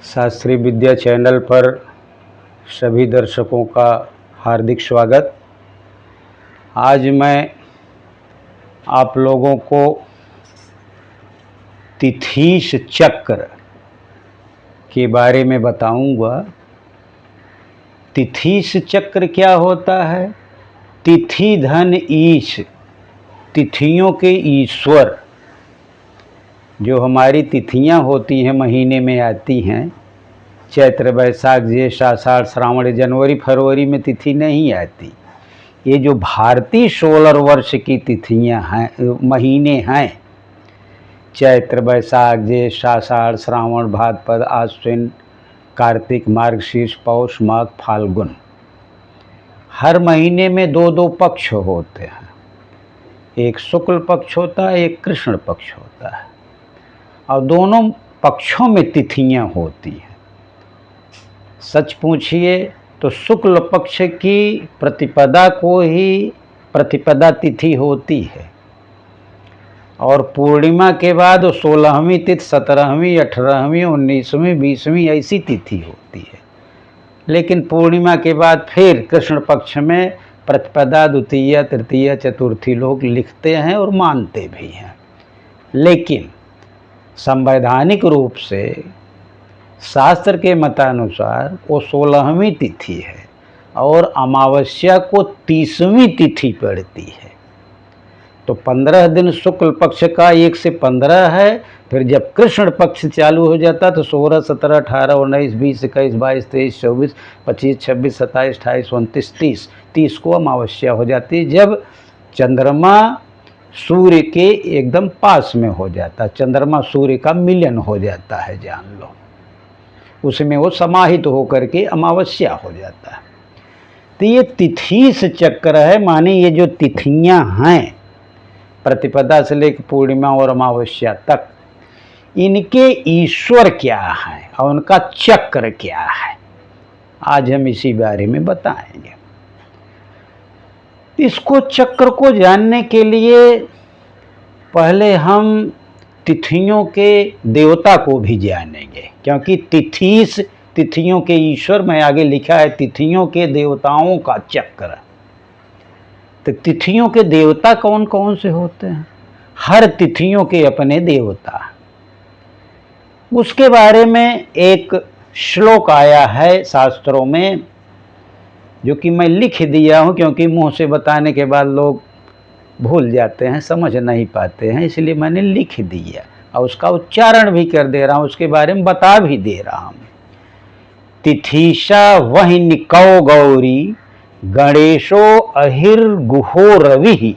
शास्त्रीय विद्या चैनल पर सभी दर्शकों का हार्दिक स्वागत। आज मैं आप लोगों को तिथीश चक्र के बारे में बताऊंगा। तिथीश चक्र क्या होता है? तिथि धन ईश, तिथियों के ईश्वर। जो हमारी तिथियां होती हैं महीने में आती हैं, चैत्र बैसाख ज्येष्ठ आषाढ़ श्रावण, जनवरी फरवरी में तिथि नहीं आती। ये जो भारतीय सोलर वर्ष की तिथियां हैं, महीने हैं, चैत्र बैसाख ज्येष्ठ आषाढ़ श्रावण भाद्रपद आश्विन कार्तिक मार्गशीर्ष पौष माघ फाल्गुन, हर महीने में दो दो पक्ष होते हैं। एक शुक्ल पक्ष होता है, एक कृष्ण पक्ष होता है, और दोनों पक्षों में तिथियां होती हैं। सच पूछिए तो शुक्ल पक्ष की प्रतिपदा को ही प्रतिपदा तिथि होती है, और पूर्णिमा के बाद 16वीं तिथि 17वीं 18वीं 19वीं 20वीं ऐसी तिथि होती है। लेकिन पूर्णिमा के बाद फिर कृष्ण पक्ष में प्रतिपदा द्वितीय तृतीय चतुर्थी लोग लिखते हैं और मानते भी हैं। लेकिन संवैधानिक रूप से शास्त्र के मतानुसार वो 16वीं तिथि है और अमावस्या को 30वीं तिथि पड़ती है। तो 15 दिन शुक्ल पक्ष का 1 से 15 है। फिर जब कृष्ण पक्ष चालू हो जाता तो 16 17 18 19 20 21 22 23 24 25 26 27 28 29 30 को अमावस्या हो जाती है, जब चंद्रमा सूर्य के एकदम पास में हो जाता है। चंद्रमा सूर्य का मिलन हो जाता है, जान लो, उसमें वो समाहित होकर के अमावस्या हो जाता है। तो ये तिथीश चक्र है, माने ये जो तिथियां हैं प्रतिपदा से लेकर पूर्णिमा और अमावस्या तक, इनके ईश्वर क्या है और उनका चक्र क्या है, आज हम इसी बारे में बताएंगे। इसको चक्र को जानने के लिए पहले हम तिथियों के देवता को भी जानेंगे, क्योंकि तिथीश तिथियों के ईश्वर में आगे लिखा है तिथियों के देवताओं का चक्र। तो तिथियों के देवता कौन कौन से होते हैं? हर तिथियों के अपने देवता। उसके बारे में एक श्लोक आया है शास्त्रों में, जो कि मैं लिख दिया हूँ, क्योंकि मुंह से बताने के बाद लोग भूल जाते हैं, समझ नहीं पाते हैं, इसलिए मैंने लिख दिया और उसका उच्चारण भी कर दे रहा हूँ, उसके बारे में बता भी दे रहा हूँ। तिथीशा वहिनिकौ गौरी गणेशो अहिर्गुहो रवि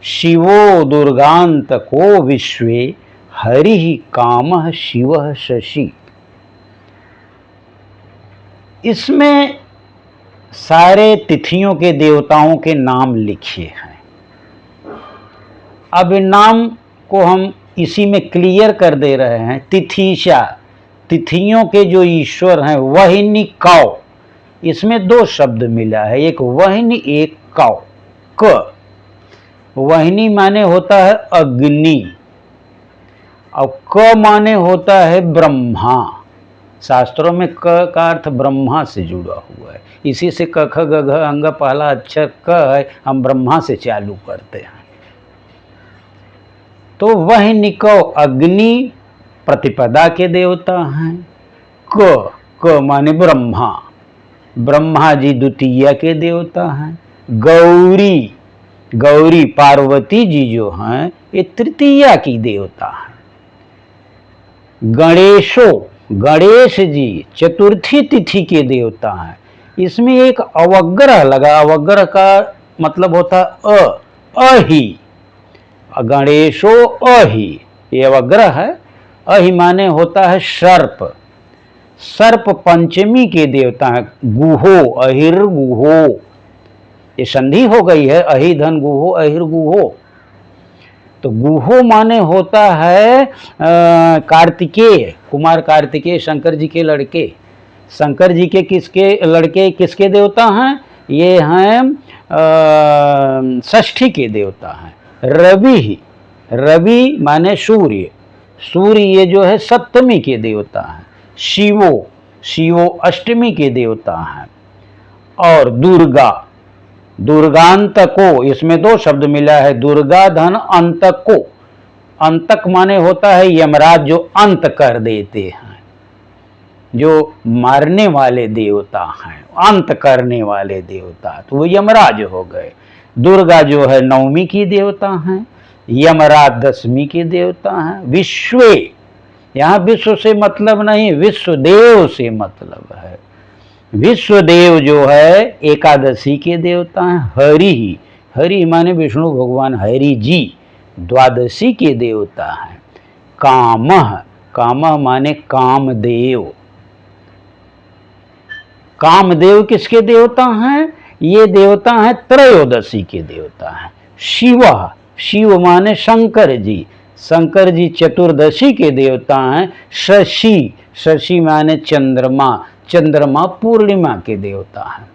शिवो दुर्गान्तको विश्वे हरि कामः शिवः शशि। इसमें सारे तिथियों के देवताओं के नाम लिखे हैं। अब इन नाम को हम इसी में क्लियर कर दे रहे हैं। तिथीशा, तिथियों के जो ईश्वर हैं, वहिनी कौ, इसमें दो शब्द मिला है, एक वहिनी एक कौ। क वहिनी माने होता है अग्नि और क माने होता है ब्रह्मा। शास्त्रों में क का अर्थ ब्रह्मा से जुड़ा हुआ है, इसी से क ख ग घ अंग पहला अक्षर क है, हम ब्रह्मा से चालू करते हैं। तो वह निको अग्नि प्रतिपदा के देवता हैं। क माने ब्रह्मा, ब्रह्मा जी द्वितीया के देवता हैं। गौरी, गौरी पार्वती जी जो हैं ये तृतीया की देवता हैं। गणेशो, गणेश जी चतुर्थी तिथि के देवता हैं। इसमें एक अवग्रह लगा, अवग्रह का मतलब होता अहि, गणेशो अहि, ये अवग्रह है। अहि माने होता है सर्प, सर्प पंचमी के देवता हैं। गुहो, अहिर गुहो, ये संधि हो गई है, अहि धन गुहो अहिर गुहो। तो गुहो माने होता है कार्तिकेय, कुमार कार्तिकेय शंकर जी के लड़के। शंकर जी के किसके लड़के, किसके देवता हैं? ये हैं षष्ठी के देवता हैं। रवि, रवि माने सूर्य, सूर्य ये जो है सप्तमी के देवता हैं। शिवो, शिवो अष्टमी के देवता हैं। और दुर्गा, दुर्गांतको, इसमें दो शब्द मिला है, दुर्गा धन अंतको। अंतक माने होता है यमराज, जो अंत कर देते हैं, जो मारने वाले देवता हैं, अंत करने वाले देवता, तो वो यमराज हो गए। दुर्गा जो है नवमी की देवता हैं, यमराज दशमी के देवता हैं। विश्वे, यहाँ विश्व से मतलब नहीं, विश्वदेव से मतलब है। विश्वदेव जो है एकादशी के देवता हैं। हरि, हरि माने विष्णु भगवान हरि जी, द्वादशी के देवता हैं। कामः, कामः माने कामदेव, कामदेव किसके देवता हैं? ये देवता हैं त्रयोदशी के देवता हैं। शिव, शिव माने शंकर जी, शंकर जी चतुर्दशी के देवता हैं। शशि, शशि माने चंद्रमा, चंद्रमा पूर्णिमा के देवता हैं।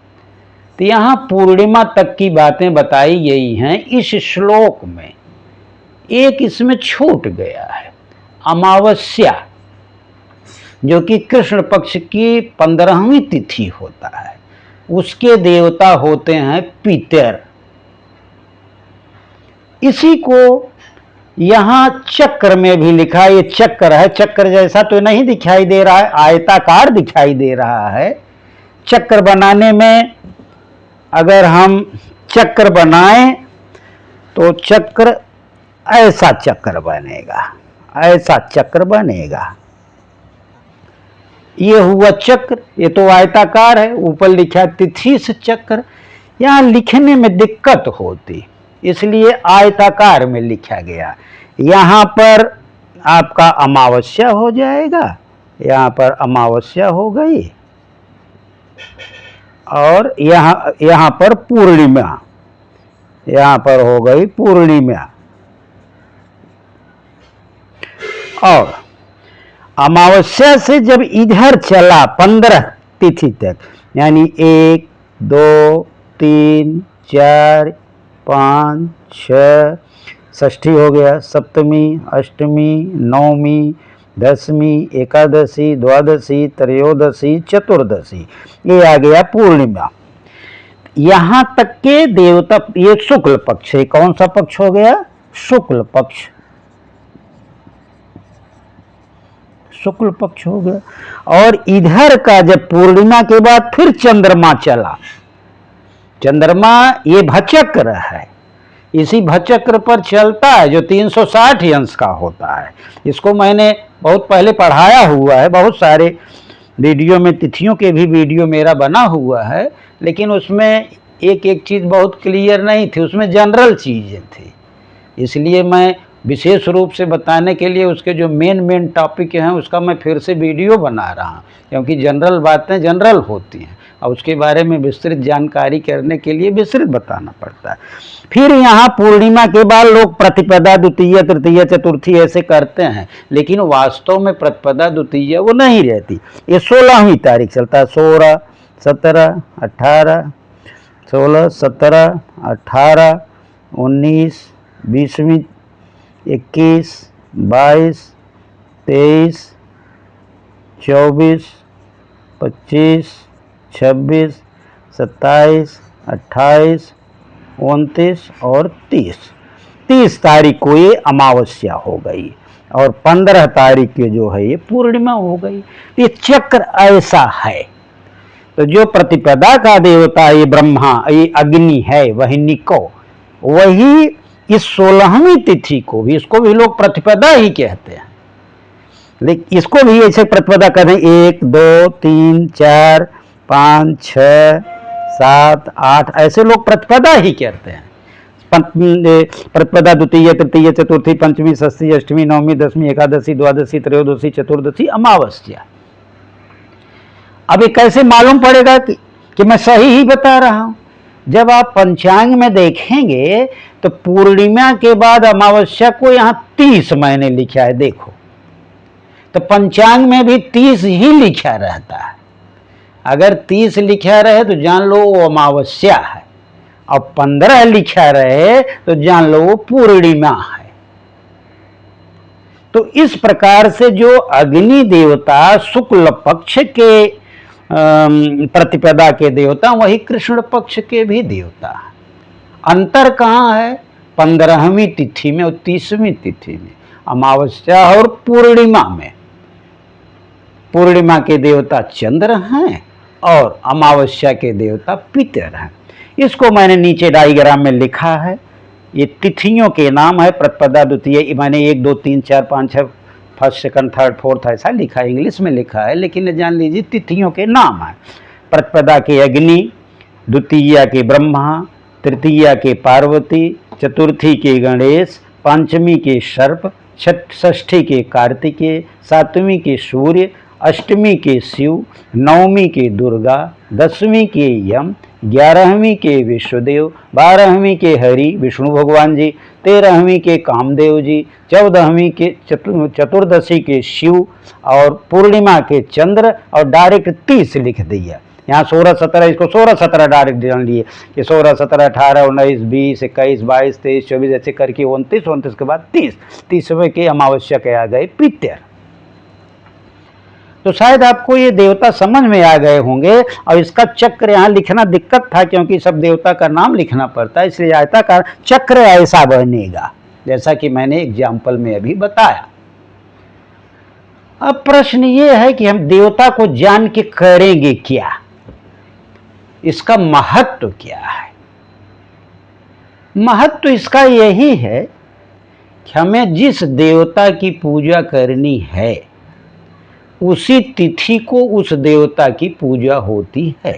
तो यहाँ पूर्णिमा तक की बातें बताई गई हैं इस श्लोक में। एक इसमें छूट गया है, अमावस्या, जो कि कृष्ण पक्ष की 15वीं तिथि होता है, उसके देवता होते हैं पितर। इसी को यहां चक्र में भी लिखा, ये चक्र है, चक्र जैसा तो नहीं दिखाई दे रहा है, आयताकार दिखाई दे रहा है। चक्र बनाने में अगर हम चक्र बनाएं तो चक्र ऐसा चक्र बनेगा, ऐसा चक्र बनेगा। ये हुआ चक्र, ये तो आयताकार है, ऊपर लिखा तिथि से चक्र। यहाँ लिखने में दिक्कत होती, इसलिए आयताकार में लिखा गया। यहाँ पर आपका अमावस्या हो जाएगा, यहाँ पर अमावस्या हो गई, और यहाँ पर पूर्णिमा, यहाँ पर हो गई पूर्णिमा। और अमावस्या से जब इधर चला 15 तिथि तक, यानी 1, 2, 3, 4, 5, 6, षष्ठी हो गया, सप्तमी, अष्टमी, नवमी, दशमी, एकादशी, द्वादशी, त्रयोदशी, चतुर्दशी, ये आ गया पूर्णिमा। यहाँ तक के देवता, ये शुक्ल पक्ष है। कौन सा पक्ष हो गया? शुक्ल पक्ष, शुक्ल पक्ष हो गया। और इधर का जब पूर्णिमा के बाद फिर चंद्रमा चला, चंद्रमा ये भचक्र है, इसी भचक्र पर चलता है जो 360 अंश का होता है। इसको मैंने बहुत पहले पढ़ाया हुआ है, बहुत सारे वीडियो में, तिथियों के भी वीडियो मेरा बना हुआ है, लेकिन उसमें एक एक चीज़ बहुत क्लियर नहीं थी, उसमें जनरल चीज़ें थी। इसलिए मैं विशेष रूप से बताने के लिए उसके जो मेन टॉपिक हैं उसका मैं फिर से वीडियो बना रहा हूँ, क्योंकि जनरल बातें जनरल होती हैं और उसके बारे में विस्तृत जानकारी करने के लिए विस्तृत बताना पड़ता है। फिर यहाँ पूर्णिमा के बाद लोग प्रतिपदा, द्वितीय, तृतीय, चतुर्थी ऐसे करते हैं, लेकिन वास्तव में प्रतिपदा, द्वितीय वो नहीं रहती। ये 16वीं तारीख चलता है, 16, 17, 18, 16, 17, 18, 19, 20वीं, 21, 22, 23, 24, 25, 26, 27, 28, 29 और 30 तारीख को ये अमावस्या हो गई, और 15 तारीख के जो है ये पूर्णिमा हो गई। ये चक्र ऐसा है। तो जो प्रतिपदा का देवता ये ब्रह्मा, ये अग्नि है, वही निको, वही इस 16वीं तिथि को भी, इसको भी लोग प्रतिपदा ही कहते हैं, लेकिन इसको भी ऐसे प्रतिपदा कहते हैं। 1, 2, 3, 4, 5, 6, 7, 8 ऐसे लोग प्रतिपदा ही कहते हैं। प्रतिपदा, द्वितीय, तृतीय, चतुर्थी, पंचमी, षष्ठी, अष्टमी, नवमी, दशमी, एकादशी, द्वादशी, त्रयोदशी, चतुर्दशी, अमावस्या। अब ये कैसे मालूम पड़ेगा कि मैं सही ही बता रहा हूं? जब आप पंचांग में देखेंगे तो पूर्णिमा के बाद अमावस्या को यहाँ 30 महीने लिखा है, देखो। तो पंचांग में भी 30 ही लिखा रहता है। अगर 30 लिखा रहे तो जान लो वो अमावस्या है, और 15 लिखा रहे तो जान लो वो पूर्णिमा है। तो इस प्रकार से जो अग्नि देवता शुक्ल पक्ष के प्रतिपदा के देवता, वही कृष्ण पक्ष के भी देवता है। अंतर कहाँ है? 15वीं तिथि में और 30वीं तिथि में, अमावस्या और पूर्णिमा में। पूर्णिमा के देवता चंद्र हैं और अमावस्या के देवता पितर हैं। इसको मैंने नीचे डायग्राम में लिखा है। ये तिथियों के नाम है। प्रतिपदा, द्वितीय, मैंने 1 2 3 4 5 6 फर्स्ट सेकंड थर्ड फोर्थ ऐसा लिखा है, इंग्लिश में लिखा है, लेकिन जान लीजिए तिथियों के नाम है। प्रतिपदा के अग्नि, द्वितीया के ब्रह्मा, तृतीया के पार्वती, चतुर्थी के गणेश, पंचमी के सर्प, षष्ठी के कार्तिकेय, सातवीं के सूर्य, अष्टमी के शिव, नवमी के दुर्गा, 10वीं के यम, 11वीं के विश्वदेव, 12वीं के हरि विष्णु भगवान जी, 13वीं के कामदेव जी, 14वीं के चतुर्दशी के शिव और पूर्णिमा के चंद्र, और डायरेक्ट 30 लिख दिया। यहाँ 16 17, इसको 16 17 डायरेक्ट जान लिए कि 16 17 18 19 20 21 22 23 24 ऐसे करके 29 के बाद 30वें के अमावस्या के आ गए पितर। तो शायद आपको ये देवता समझ में आ गए होंगे। और इसका चक्र यहाँ लिखना दिक्कत था, क्योंकि सब देवता का नाम लिखना पड़ता है, इसलिए आयताकार चक्र ऐसा बनेगा जैसा कि मैंने एग्जाम्पल में अभी बताया। अब प्रश्न ये है कि हम देवता को जान के करेंगे क्या, इसका महत्व क्या है? महत्व इसका यही है कि हमें जिस देवता की पूजा करनी है उसी तिथि को उस देवता की पूजा होती है।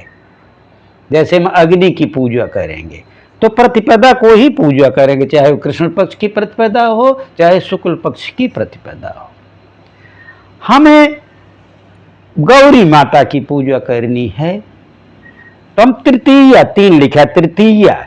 जैसे हम अग्नि की पूजा करेंगे तो प्रतिपदा को ही पूजा करेंगे, चाहे वो कृष्ण पक्ष की प्रतिपदा हो चाहे शुक्ल पक्ष की प्रतिपदा हो। हमें गौरी माता की पूजा करनी है तो हम तृतीया, 3 लिखा तृतीया,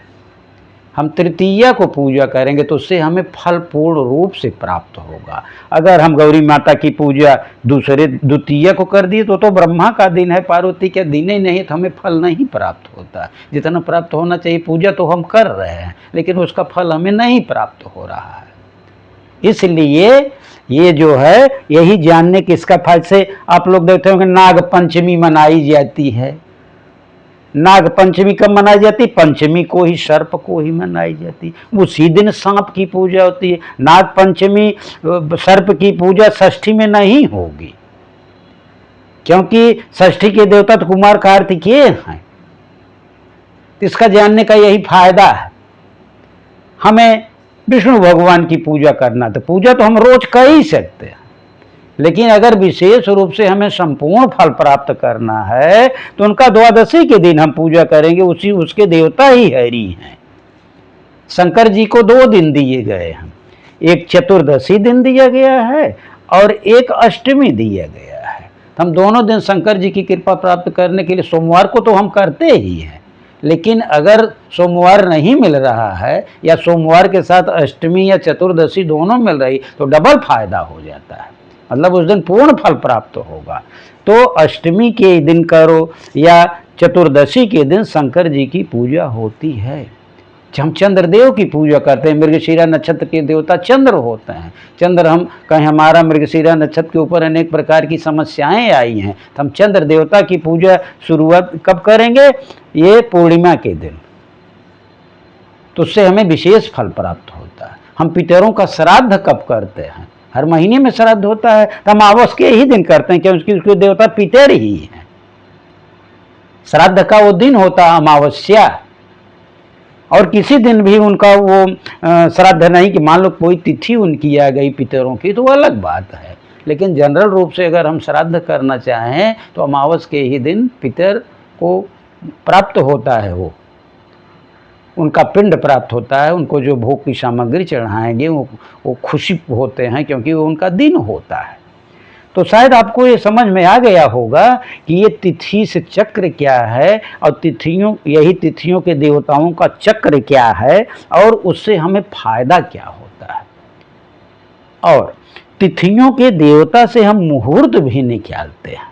हम तृतीया को पूजा करेंगे तो उससे हमें फल पूर्ण रूप से प्राप्त होगा। अगर हम गौरी माता की पूजा द्वितीया को कर दिए तो ब्रह्मा का दिन है, पार्वती का दिन ही नहीं, तो हमें फल नहीं प्राप्त होता। जितना प्राप्त होना चाहिए पूजा तो हम कर रहे हैं, लेकिन उसका फल हमें नहीं प्राप्त हो रहा है। इसलिए ये जो है यही जानने के इसका फल से आप लोग देखते होंगे नाग पंचमी मनाई जाती है। नाग पंचमी कब मनाई जाती? पंचमी को ही, सर्प को ही मनाई जाती। उसी दिन सांप की पूजा होती है। नाग पंचमी सर्प की पूजा षष्ठी में नहीं होगी, क्योंकि षष्ठी के देवता तो कुमार कार्तिकेय हैं। इसका जानने का यही फायदा है। हमें विष्णु भगवान की पूजा करना, तो पूजा तो हम रोज कर ही सकते हैं, लेकिन अगर विशेष रूप से हमें संपूर्ण फल प्राप्त करना है तो उनका द्वादशी के दिन हम पूजा करेंगे। उसके देवता ही हरि हैं। शंकर जी को 2 दिन दिए गए हैं, एक चतुर्दशी दिन दिया गया है और एक अष्टमी दिया गया है। हम दोनों दिन शंकर जी की कृपा प्राप्त करने के लिए सोमवार को तो हम करते ही हैं, लेकिन अगर सोमवार नहीं मिल रहा है या सोमवार के साथ अष्टमी या चतुर्दशी दोनों मिल रही तो डबल फायदा हो जाता है, मतलब उस दिन पूर्ण फल प्राप्त होगा। तो अष्टमी के दिन करो या चतुर्दशी के दिन शंकर जी की पूजा होती है। हम चंद्रदेव की पूजा करते हैं। मृगशिरा नक्षत्र के देवता चंद्र होते हैं। चंद्र हम कहीं हमारा मृगशिरा नक्षत्र के ऊपर अनेक प्रकार की समस्याएं आई हैं, तो हम चंद्र देवता की पूजा शुरुआत कब करेंगे? ये पूर्णिमा के दिन। तो उससे हमें विशेष फल प्राप्त होता है। हम पितरों का श्राद्ध कब करते हैं? हर महीने में श्राद्ध होता है, तो हम अमावस के ही दिन करते हैं, क्योंकि उसके देवता पितर ही हैं। श्राद्ध का वो दिन होता है अमावस्या, और किसी दिन भी उनका वो श्राद्ध नहीं कि मान लो कोई तिथि उनकी आ गई पितरों की, तो वो अलग बात है। लेकिन जनरल रूप से अगर हम श्राद्ध करना चाहें तो अमावस के ही दिन पितर को प्राप्त होता है, उनका पिंड प्राप्त होता है। उनको जो भोग की सामग्री चढ़ाएंगे वो खुशी होते हैं, क्योंकि वो उनका दिन होता है। तो शायद आपको ये समझ में आ गया होगा कि ये तिथि से चक्र क्या है और यही तिथियों के देवताओं का चक्र क्या है और उससे हमें फायदा क्या होता है। और तिथियों के देवता से हम मुहूर्त भी निकालते हैं।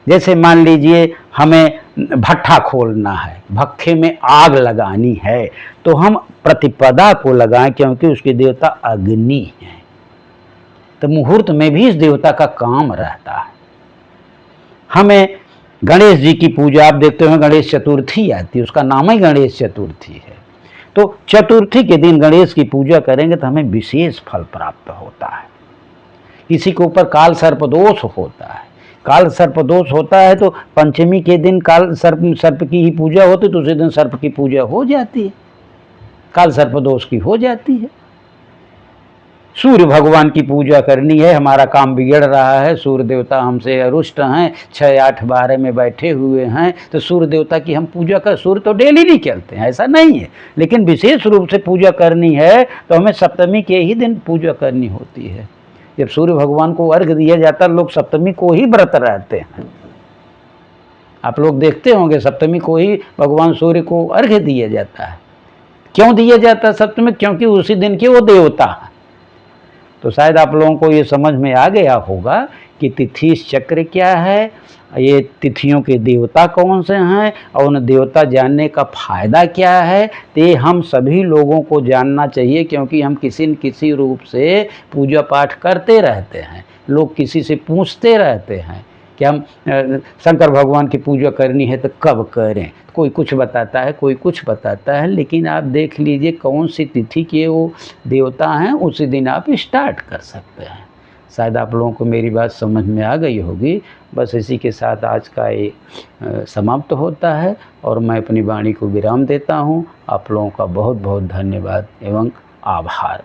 जैसे मान लीजिए हमें भट्ठा खोलना है, भट्ठे में आग लगानी है, तो हम प्रतिपदा को लगाएं, क्योंकि उसके देवता अग्नि हैं। तो मुहूर्त में भी इस देवता का काम रहता है। हमें गणेश जी की पूजा, आप देखते हो गणेश चतुर्थी आती है, उसका नाम ही गणेश चतुर्थी है। तो चतुर्थी के दिन गणेश की पूजा करेंगे तो हमें विशेष फल प्राप्त होता है। किसी के ऊपर काल सर्पदोष होता है, काल सर्पदोष होता है तो पंचमी के दिन काल सर्प की ही पूजा होती, तो उसी दिन सर्प की पूजा हो जाती है, काल सर्पदोष की हो जाती है। सूर्य भगवान की पूजा करनी है, हमारा काम बिगड़ रहा है, सूर्य देवता हमसे अरुष्ट हैं, 6, 8, 12 में बैठे हुए हैं, तो सूर्य देवता की हम पूजा कर, सूर्य तो डेली नहीं चलते हैं, ऐसा नहीं है, लेकिन विशेष रूप से पूजा करनी है तो हमें सप्तमी के ही दिन पूजा करनी होती है। जब सूर्य भगवान को अर्घ्य दिया जाता है, लोग सप्तमी को ही व्रत रहते हैं। आप लोग देखते होंगे सप्तमी को ही भगवान सूर्य को अर्घ्य दिया जाता है। क्यों दिया जाता है सप्तमी? क्योंकि उसी दिन के वो देवता है। तो शायद आप लोगों को ये समझ में आ गया होगा कि तिथि चक्र क्या है, ये तिथियों के देवता कौन से हैं और उन देवता जानने का फ़ायदा क्या है। तो ये हम सभी लोगों को जानना चाहिए, क्योंकि हम किसी न किसी रूप से पूजा पाठ करते रहते हैं। लोग किसी से पूछते रहते हैं कि हम शंकर भगवान की पूजा करनी है तो कब करें, कोई कुछ बताता है, कोई कुछ बताता है, लेकिन आप देख लीजिए कौन सी तिथि के वो देवता हैं, उसी दिन आप स्टार्ट कर सकते हैं। शायद आप लोगों को मेरी बात समझ में आ गई होगी। बस इसी के साथ आज का ये समाप्त होता है और मैं अपनी वाणी को विराम देता हूँ। आप लोगों का बहुत बहुत धन्यवाद एवं आभार।